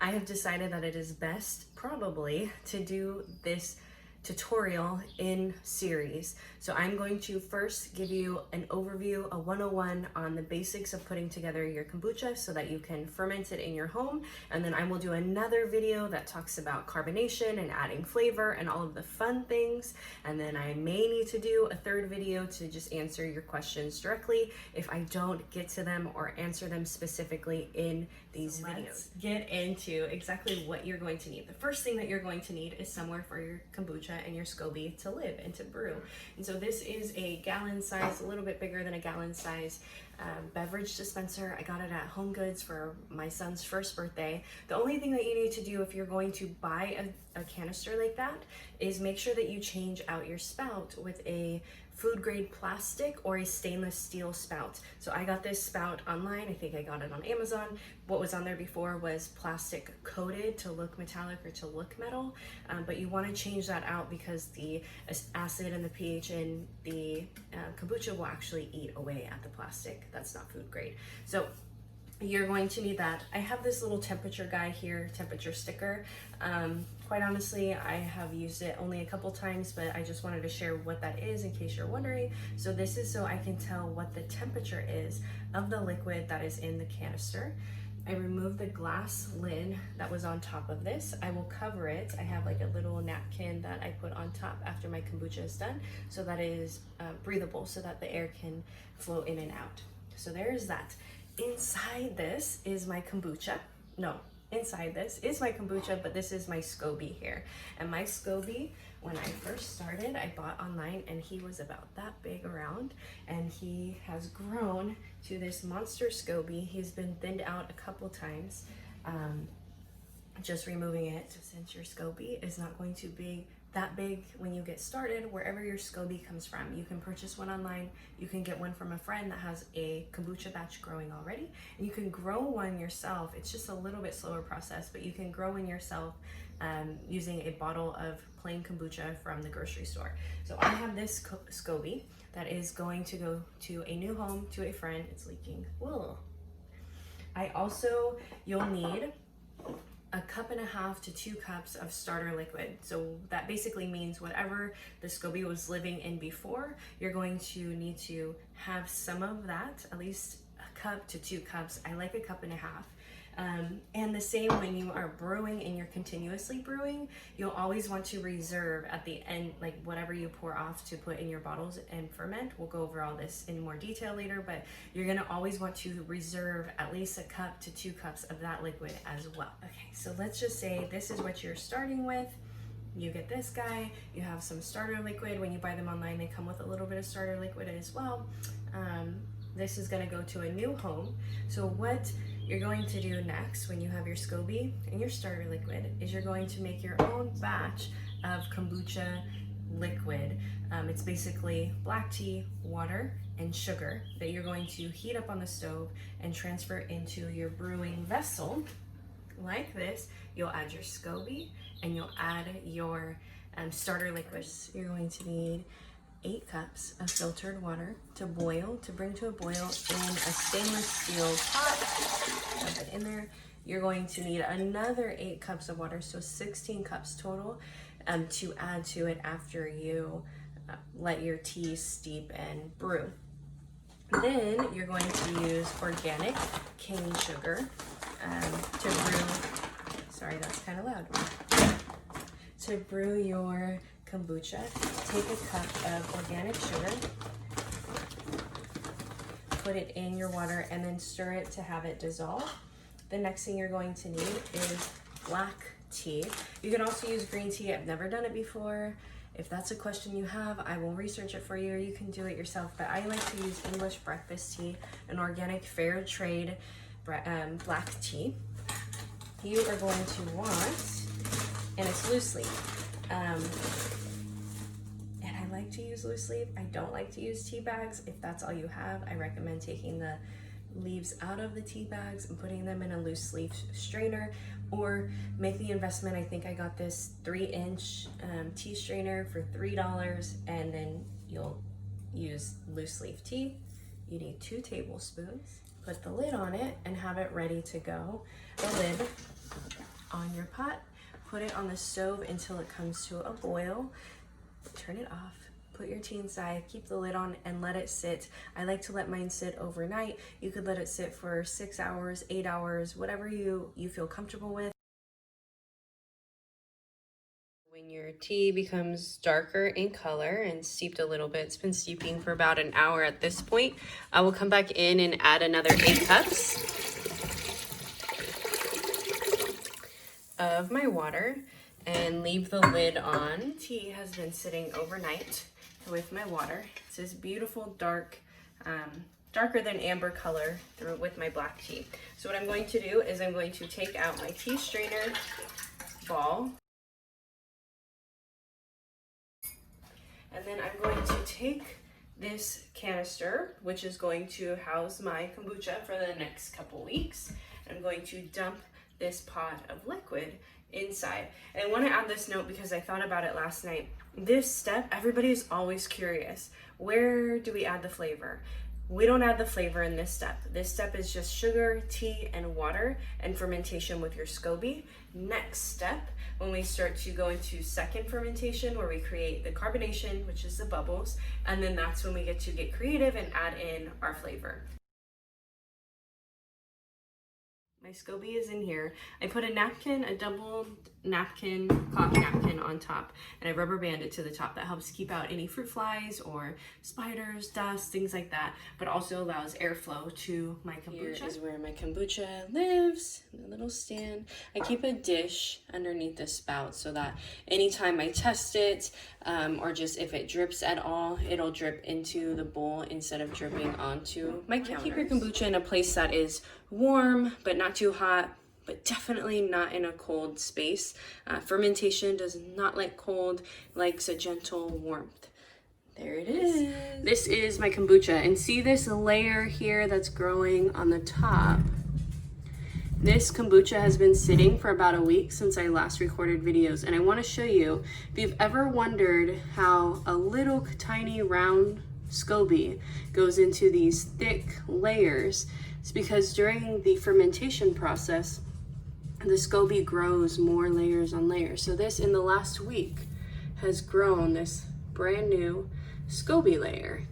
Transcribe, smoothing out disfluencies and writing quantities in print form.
I have decided that it is best probably to do this tutorial in series. So I'm going to first give you an overview, a 101 on the basics of putting together your kombucha so that you can ferment it in your home. And then I will do another video that talks about carbonation and adding flavor and all of the fun things. And then I may need to do a third video to just answer your questions directly if I don't get to them or answer them specifically in these videos. Let's get into exactly what you're going to need. The first thing that you're going to need is somewhere for your kombucha and your SCOBY to live and to brew. And so this is a gallon size, a little bit bigger than a gallon size beverage dispenser. I got it at Home Goods for my son's first birthday. The only thing that you need to do if you're going to buy a canister like that is make sure that you change out your spout with a food grade plastic or a stainless steel spout. So I got this spout online. I think I got it on Amazon. What was on there before was plastic coated to look metallic or to look metal, but you want to change that out because the acid and the pH in the kombucha will actually eat away at the plastic. That's not food grade. So you're going to need that. I have this little temperature guy here, temperature sticker. Quite honestly, I have used it only a couple times, but I just wanted to share what that is in case you're wondering. So this is so I can tell what the temperature is of the liquid that is in the canister. I removed the glass lid that was on top of this. I will cover it. I have like a little napkin that I put on top after my kombucha is done, so that it is breathable, so that the air can flow in and out. So there is that. Inside this is my kombucha. No, inside this is my kombucha, but this is my SCOBY here. And my SCOBY, when I first started, I bought online and he was about that big around, and he has grown to this monster SCOBY. He's been thinned out a couple times, just removing it. Since your SCOBY is not going to be that big when you get started, wherever your SCOBY comes from, you can purchase one online, you can get one from a friend that has a kombucha batch growing already, and you can grow one yourself. It's just a little bit slower process, but you can grow one yourself using a bottle of plain kombucha from the grocery store. So I have this SCOBY that is going to go to a new home, to a friend. It's leaking. Whoa. You'll need a 1.5 cups to 2 cups of starter liquid. So that basically means whatever the SCOBY was living in before, you're going to need to have some of that, at least 1 cup to 2 cups. I like a 1.5 cups. And the same when you are brewing and you're continuously brewing, you'll always want to reserve at the end, like whatever you pour off to put in your bottles and ferment. We'll go over all this in more detail later, but you're gonna always want to reserve at least 1 cup to 2 cups of that liquid as well. Okay, so let's just say this is what you're starting with. You get this guy, you have some starter liquid. When you buy them online, they come with a little bit of starter liquid as well. This is gonna go to a new home. So what you're going to do next when you have your SCOBY and your starter liquid is you're going to make your own batch of kombucha liquid. It's basically black tea, water, and sugar that you're going to heat up on the stove and transfer into your brewing vessel. Like this, you'll add your SCOBY and you'll add your starter liquids. You're going to need 8 cups of filtered water to bring to a boil in a stainless steel pot. Dump it in there. You're going to need another 8 cups of water, so 16 cups total, to add to it after you let your tea steep and brew. Then you're going to use organic cane sugar to brew. Sorry, that's kind of loud. To brew your kombucha, take a cup of organic sugar, put it in your water, and then stir it to have it dissolve. The next thing you're going to need is black tea. You can also use green tea. I've never done it before. If that's a question you have, I will research it for you, or you can do it yourself. But I like to use English breakfast tea, an organic fair trade black tea. You are going to want, and it's loose leaf. And I like to use loose leaf. I don't like to use tea bags. If that's all you have, I recommend taking the leaves out of the tea bags and putting them in a loose leaf strainer, or make the investment. I think I got this 3-inch tea strainer for $3, and then you'll use loose leaf tea. You need 2 tablespoons. Put the lid on it and have it ready to go. The lid put it on the stove until it comes to a boil. Turn it off, put your tea inside, keep the lid on, and let it sit. I like to let mine sit overnight. You could let it sit for 6 hours, 8 hours, whatever you feel comfortable with. When your tea becomes darker in color and steeped a little bit, it's been steeping for about an hour at this point, I will come back in and add another 8 cups of my water and leave the lid on. Tea has been sitting overnight with my water. It's this beautiful dark, darker than amber color with my black tea. So what I'm going to do is I'm going to take out my tea strainer ball. And then I'm going to take this canister, which is going to house my kombucha for the next couple weeks. I'm going to dump this pot of liquid inside. And I want to add this note because I thought about it last night. This step, everybody is always curious. Where do we add the flavor? We don't add the flavor in this step. This step is just sugar, tea, and water, and fermentation with your SCOBY. Next step, when we start to go into second fermentation, where we create the carbonation, which is the bubbles, and then that's when we get to get creative and add in our flavor. My SCOBY is in here. I put a napkin, a double napkin, cotton napkin on top, and I rubber band it to the top. That helps keep out any fruit flies or spiders, dust, things like that, but also allows airflow to my kombucha. Here is where my kombucha lives, in a little stand. I keep a dish underneath the spout so that anytime I test it, or just if it drips at all, it'll drip into the bowl instead of dripping onto my counter. Keep your kombucha in a place that is warm, but not too hot, but definitely not in a cold space. Fermentation does not like cold, likes a gentle warmth. There it is. This is my kombucha, and see this layer here that's growing on the top? This kombucha has been sitting for about a week since I last recorded videos, and I want to show you, if you've ever wondered how a little tiny round SCOBY goes into these thick layers, it's because during the fermentation process, the SCOBY grows more layers on layers. So this, in the last week, has grown this brand new SCOBY layer.